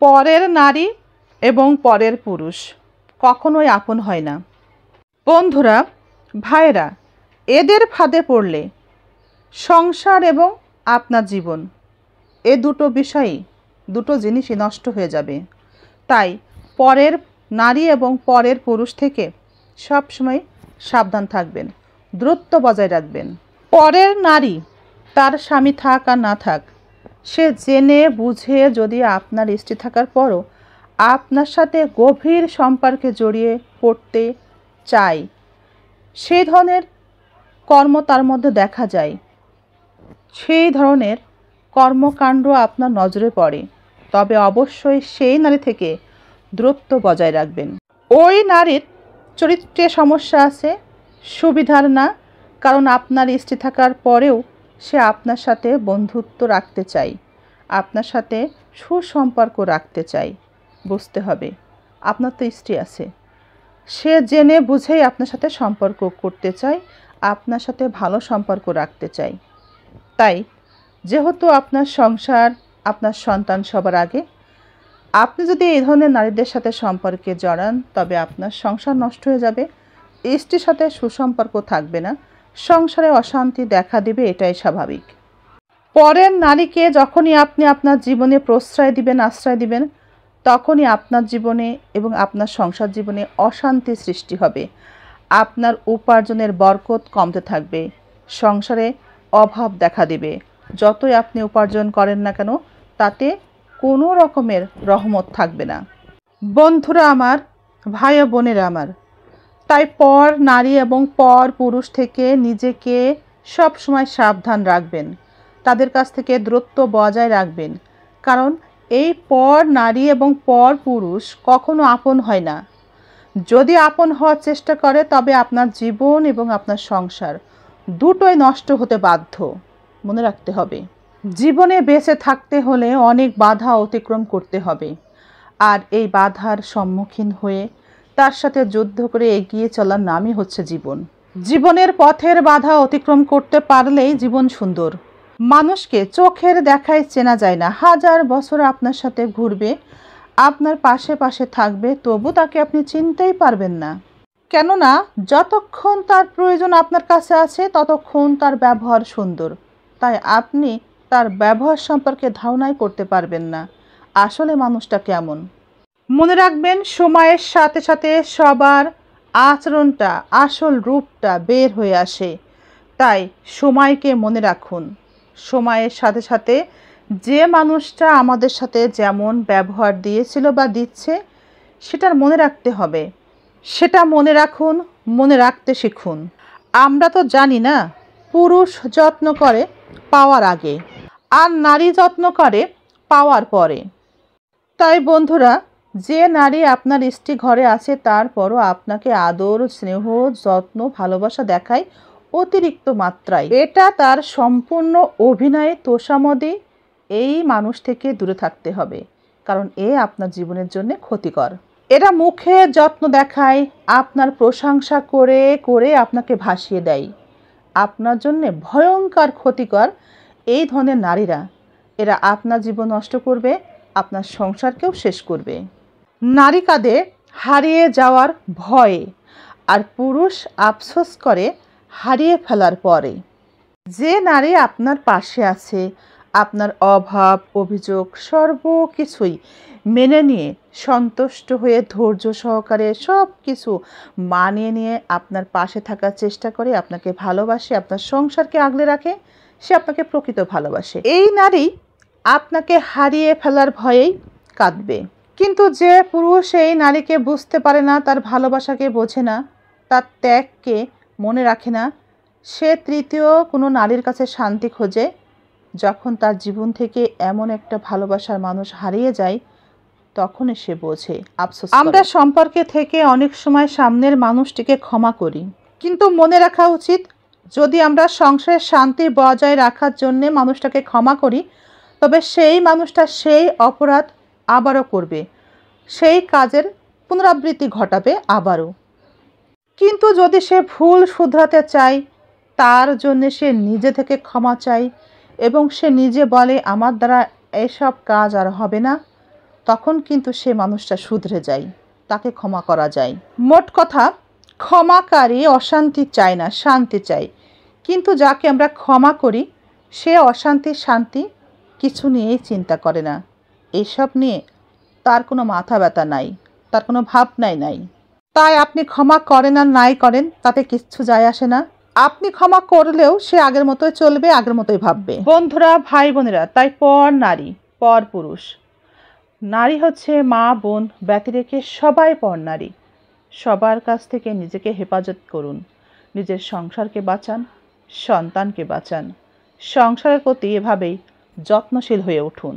পরের নারী এবং পরের পুরুষ কখনোই আপন হয় না। বন্ধুরা, ভাইরা, এদের ফাঁদে পড়লে সংসার এবং আপনার জীবন এ দুটো বিষয়ই, দুটো জিনিসই নষ্ট হয়ে যাবে। তাই পরের নারী এবং পরের পুরুষ থেকে সবসময় সাবধান থাকবেন, দূরত্ব বজায় রাখবেন। পরের নারী তার স্বামী থাক আর না থাক, সে জেনে বুঝে যদি আপনার স্ত্রী থাকার পরও আপনার সাথে গভীর সম্পর্কে জড়িয়ে পড়তে চায়, সেই ধরনের কর্ম তার মধ্যে দেখা যায়, সেই ধরনের কর্মকাণ্ড আপনার নজরে পড়ে, তবে অবশ্যই সেই নারী থেকে দূরত্ব বজায় রাখবেন। ওই নারীর চরিত্রে সমস্যা আছে, সুবিধার না, কারণ আপনার স্ত্রী থাকার পরেও সে আপনার সাথে বন্ধুত্ব রাখতে চায়, আপনার সাথে সুসম্পর্ক রাখতে চায়। বুঝতে হবে আপনার তো স্ত্রী আছে, সে জেনে বুঝেই আপনার সাথে সম্পর্ক করতে চায়, আপনার সাথে ভালো সম্পর্ক রাখতে চায়। তাই যেহেতু আপনার সংসার, আপনার সন্তান সবার আগে, আপনি যদি এই ধরনের নারীদের সাথে সম্পর্কে জড়ান তবে আপনার সংসার নষ্ট হয়ে যাবে, স্ত্রীর সাথে সুসম্পর্ক থাকবে না, সংসারে অশান্তি দেখা দিবে, এটাই স্বাভাবিক। পরের নারীকে যখনই আপনি আপনার জীবনে প্রশ্রয় দিবেন, আশ্রয় দিবেন, তখনই আপনার জীবনে এবং আপনার সংসার জীবনে অশান্তি সৃষ্টি হবে, আপনার উপার্জনের বরকত কমতে থাকবে, সংসারে অভাব দেখা দেবে। যতই আপনি উপার্জন করেন না কেন তাতে কোনো রকমের রহমত থাকবে না। বন্ধুরা আমার, ভাই ও বোনেরা আমার, তাই পর নারী এবং পর পুরুষ থেকে নিজেকে সব সময় সাবধান রাখবেন, তাদের কাছ থেকে দূরত্ব বজায় রাখবেন, কারণ এই পর নারী এবং পর পুরুষ কখনো আপন হয় না। যদি আপন হওয়ার চেষ্টা করে তবে আপনার জীবন এবং আপনার সংসার দুটোই নষ্ট হতে বাধ্য। মনে রাখতে হবে, জীবনে বেঁচে থাকতে হলে অনেক বাধা অতিক্রম করতে হবে, আর এই বাধার সম্মুখীন হয়ে তার সাথে যুদ্ধ করে এগিয়ে চলার নামই হচ্ছে জীবন। জীবনের পথের বাধা অতিক্রম করতে পারলেই জীবন সুন্দর। মানুষকে চোখের দেখায় চেনা যায় না, হাজার বছর আপনার সাথে ঘুরবে, আপনার পাশে পাশে থাকবে, তবু তাকে আপনি চিনতেই পারবেন না। কেননা যতক্ষণ তার প্রয়োজন আপনার কাছে আছে ততক্ষণ তার ব্যবহার সুন্দর, তাই আপনি তার ব্যবহার সম্পর্কে ধারণাই করতে পারবেন না আসলে মানুষটা কেমন। মনে রাখবেন, সময়ের সাথে সাথে সবার আচরণটা, আসল রূপটা বের হয়ে আসে। তাই সময়কে মনে রাখুন, সময়ের সাথে সাথে যে মানুষটা আমাদের সাথে যেমন ব্যবহার দিয়েছিল বা দিচ্ছে সেটার মনে রাখতে হবে, সেটা মনে রাখুন, মনে রাখতে শিখুন। আমরা তো জানি না, পুরুষ যত্ন করে পাওয়ার আগে আর নারী যত্ন করে পাওয়ার পরে। তাই বন্ধুরা, যে নারী আপনার স্ত্রী ঘরে আছে তারপরও আপনাকে আদর, স্নেহ, যত্ন, ভালোবাসা দেখায় অতিরিক্ত মাত্রায়, এটা তার সম্পূর্ণ অভিনয় তোষামদি। এই মানুষ থেকে দূরে থাকতে হবে, কারণ এ আপনার জীবনের জন্য ক্ষতিকর। এরা মুখে যত্ন দেখায়, আপনার প্রশংসা করে করে আপনাকে ভাসিয়ে দেয়, আপনার জন্য ভয়ঙ্কর ক্ষতিকর। এই ধরনের নারীরা, এরা আপনার জীবন নষ্ট করবে, আপনার সংসারকেও শেষ করবে। নারী কাঁদে হারিয়ে যাওয়ার ভয়ে, আর পুরুষ আফসোস করে হারিয়ে ফেলার পরে। যে নারী আপনার পাশে আছে, আপনার অভাব, অভিযোগ সর্বকিছুই মেনে নিয়ে সন্তুষ্ট হয়ে ধৈর্য সহকারে সব কিছু মানিয়ে নিয়ে আপনার পাশে থাকার চেষ্টা করে, আপনাকে ভালোবাসে, আপনার সংসারকে আগলে রাখে, সে আপনাকে প্রকৃত ভালোবাসে। এই নারী আপনাকে হারিয়ে ফেলার ভয়েই কাঁদবে। কিন্তু যে পুরুষ এই নারীকে বুঝতে পারে না, তার ভালোবাসাকে বোঝে না, তার ত্যাগকে মনে রাখে না, সে তৃতীয় কোনো নারীর কাছে শান্তি খোঁজে। যখন তার জীবন থেকে এমন একটা ভালোবাসার মানুষ হারিয়ে যায় তখনই সে বোঝে, আফসোস করে। আমরা সম্পর্কে থেকে অনেক সময় সামনের মানুষটিকে ক্ষমা করি, কিন্তু মনে রাখা উচিত, যদি আমরা সংসারের শান্তি বজায় রাখার জন্যে মানুষটাকে ক্ষমা করি তবে সেই মানুষটা সেই অপরাধ আবারও করবে, সেই কাজের পুনরাবৃত্তি ঘটাবে আবারও। কিন্তু যদি সে ভুল শুধরাতে চায়, তার জন্য সে নিজে থেকে ক্ষমা চায় এবং সে নিজে বলে আমার দ্বারা এসব কাজ আর হবে না, তখন কিন্তু সে মানুষটা শুধরে যায়, তাকে ক্ষমা করা যায়। মোট কথা, ক্ষমাকারী অশান্তি চায় না, শান্তি চায়। কিন্তু যাকে আমরা ক্ষমা করি সে অশান্তি শান্তি কিছু নিয়েই চিন্তা করে না। এসব নিয়ে তার কোনো মাথা ব্যথা নাই, তার কোনো ভাবনাই নাই। তাই আপনি ক্ষমা করেন আর নাই করেন তাতে কিচ্ছু যায় আসে না। আপনি ক্ষমা করলেও সে আগের মতোই চলবে, আগের মতোই ভাববে। বন্ধুরা, ভাই বোনেরা, তাই পর নারী পর পুরুষ। নারী হচ্ছে মা বোন ব্যতি রেখে সবাই পর নারী। সবার কাছ থেকে নিজেকে হেফাজত করুন, নিজের সংসারকে বাঁচান, সন্তানকে বাঁচান। সংসারের প্রতি এভাবেই যত্নশীল হয়ে উঠুন।